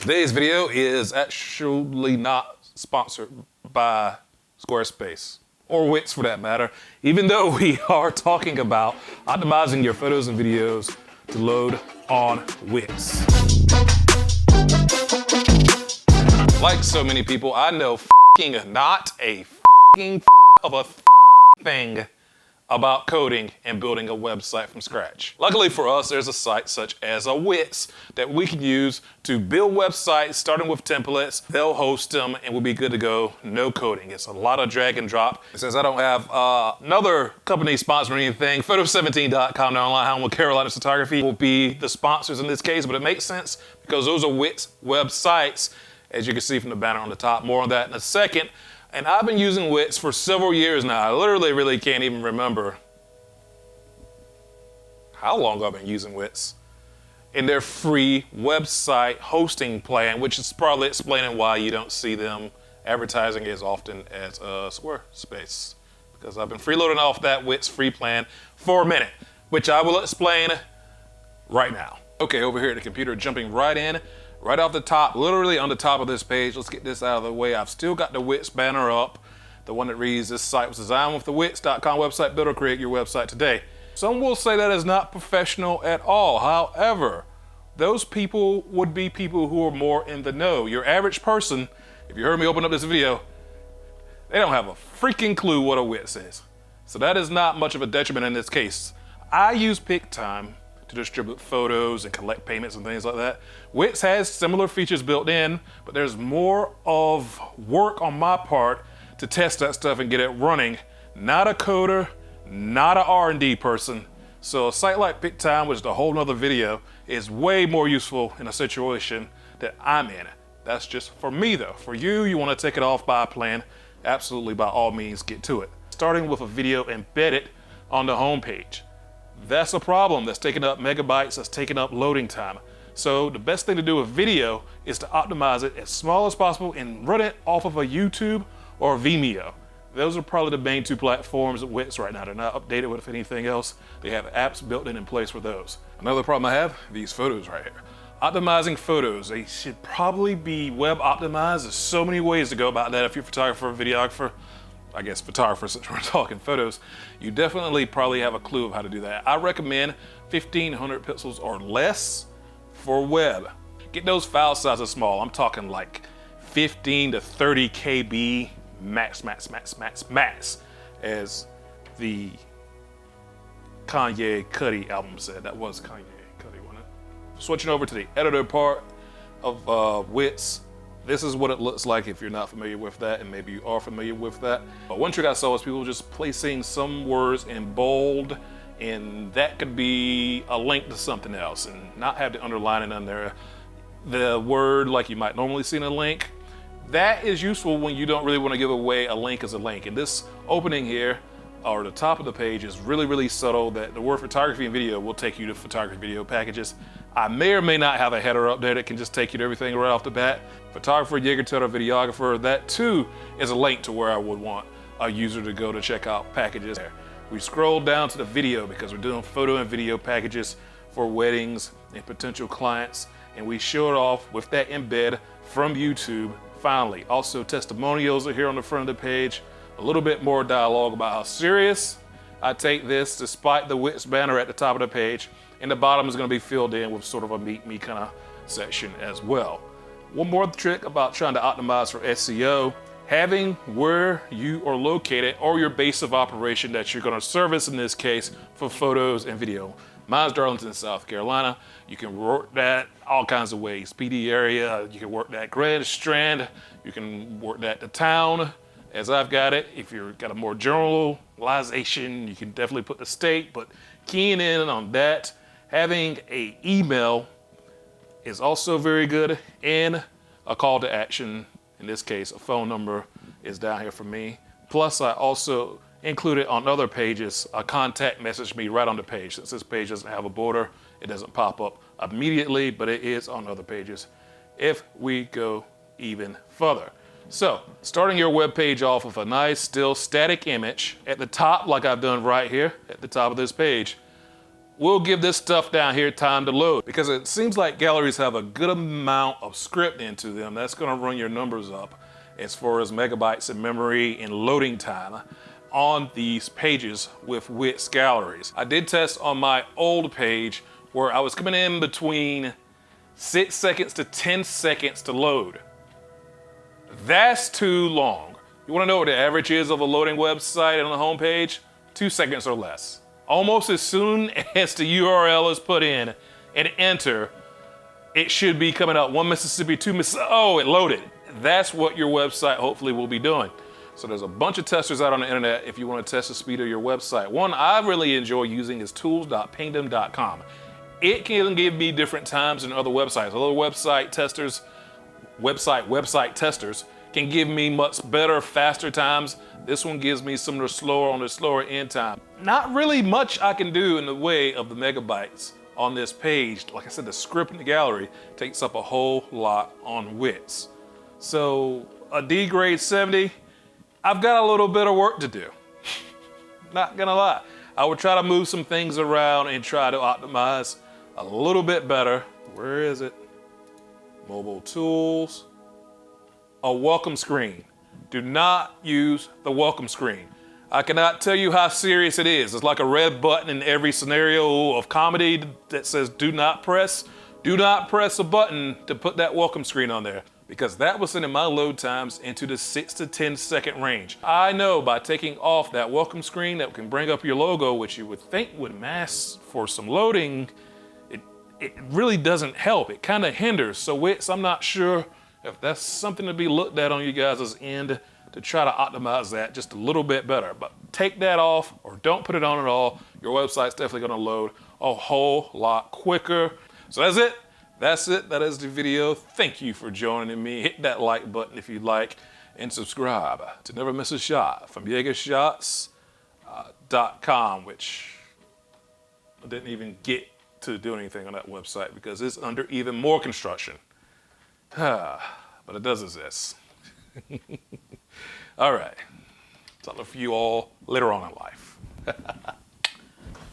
Today's video is actually not sponsored by Squarespace, or Wix for that matter, even though we are talking about optimizing your photos and videos to load on Wix. Like so many people, I know not a of a thing about coding and building a website from scratch. Luckily for us, there's a site such as a Wix that we can use to build websites, starting with templates. They'll host them and we'll be good to go, no coding. It's a lot of drag and drop. Since I don't have another company sponsoring anything, Photo17.com, their online home with Carolina Photography will be the sponsors in this case, but it makes sense because those are Wix websites, as you can see from the banner on the top. More on that in a second. And I've been using Wix for several years now. I literally really can't even remember how long I've been using Wix. In their free website hosting plan, which is probably explaining why you don't see them advertising as often as Squarespace. Because I've been freeloading off that Wix free plan for a minute, which I will explain right now. Okay, over here at the computer, jumping right in. Right off the top, literally on the top of this page, let's get this out of the way. I've still got the Wix banner up, the one that reads, "This site was designed with the Wix.com website builder. Create your website today." Some will say that is not professional at all. However, those people would be people who are more in the know. Your average person, if you heard me open up this video, they don't have a freaking clue what a Wix is. So that is not much of a detriment in this case. I use PicTime to distribute photos and collect payments and things like that. Wix has similar features built in, but there's more of work on my part to test that stuff and get it running. Not a coder, not an R&D person. So a site like PicTime, which is a whole nother video, is way more useful in a situation that I'm in. That's just for me though. For you, you want to take it off by a plan, absolutely by all means get to it. Starting with a video embedded on the home page. That's a problem. That's taking up megabytes, that's taking up loading time. So the best thing to do with video is to optimize it as small as possible and run it off of a YouTube or Vimeo. Those are probably the main two platforms at Wix right now. They're not updated with anything else. They have apps built in place for those. Another problem I have, these photos right here. Optimizing photos, they should probably be web optimized. There's so many ways to go about that if you're a photographer or videographer. I guess photographer, since we're talking photos, you definitely probably have a clue of how to do that. I recommend 1500 pixels or less for web. Get those file sizes small. I'm talking like 15 to 30 KB max, as the Kanye Cudi album said. That was Kanye Cudi, wasn't it? Switching over to the editor part of Wix. This is what it looks like if you're not familiar with that, and maybe you are familiar with that. But one trick I saw was people just placing some words in bold, and that could be a link to something else, and not have the underlining on there. The word like you might normally see in a link, that is useful when you don't really want to give away a link as a link. And this opening here, or the top of the page, is really, really subtle that the word photography and video will take you to photography video packages. I may or may not have a header up there that can just take you to everything right off the bat. Photographer, YeagerShots videographer, that too is a link to where I would want a user to go to check out packages there. We scroll down to the video because we're doing photo and video packages for weddings and potential clients, and we show it off with that embed from YouTube finally. Also, testimonials are here on the front of the page. A little bit more dialogue about how serious I take this despite the Wix banner at the top of the page, and the bottom is going to be filled in with sort of a meet me kind of section as well. One more trick about trying to optimize for SEO, having where you are located or your base of operation that you're going to service in this case for photos and video. Mine's Darlington, South Carolina. You can work that all kinds of ways. PD area, you can work that Grand Strand, you can work that the town, as I've got it. If you've got a more generalization, you can definitely put the state, but keying in on that. Having an email is also very good, and a call to action. In this case, a phone number is down here for me. Plus, I also included on other pages a contact message me right on the page. Since this page doesn't have a border, it doesn't pop up immediately, but it is on other pages if we go even further. So, starting your web page off with a nice, still static image at the top, like I've done right here at the top of this page. we'll give this stuff down here time to load, because it seems like galleries have a good amount of script into them. That's gonna run your numbers up as far as megabytes of memory and loading time on these pages with WIX galleries. I did test on my old page where I was coming in between 6 seconds to 10 seconds to load. That's too long. You wanna know what the average is of a loading website on the home page? 2 seconds or less. Almost as soon as the URL is put in and enter, it should be coming out 1 Mississippi, 2 Mississippi, oh, it loaded. That's what your website hopefully will be doing. So there's a bunch of testers out on the internet if you want to test the speed of your website. One I really enjoy using is tools.pingdom.com. It can give me different times than other websites. Other website testers can give me much better, faster times. This one gives me some of the slower end time. Not really much I can do in the way of the megabytes on this page. Like I said, the script in the gallery takes up a whole lot on WIX. So a D grade 70, I've got a little bit of work to do. Not gonna lie. I would try to move some things around and try to optimize a little bit better. Where is it? Mobile tools. A welcome screen. Do not use the welcome screen. I cannot tell you how serious it is. It's like a red button in every scenario of comedy that says do not press. Do not press a button to put that welcome screen on there, because that was sending my load times into the 6 to 10 second range. I know by taking off that welcome screen that can bring up your logo, which you would think would mask for some loading, it really doesn't help. It kind of hinders. So WIX, I'm not sure if that's something to be looked at on you guys' end to try to optimize that just a little bit better. But take that off or don't put it on at all. Your website's definitely gonna load a whole lot quicker. So that's it. That's it. That is the video. Thank you for joining me. Hit that like button if you like, and subscribe to never miss a shot from YeagerShots.com, which I didn't even get to do anything on that website because it's under even more construction. But it does exist. All right. Talk to you all later on in life.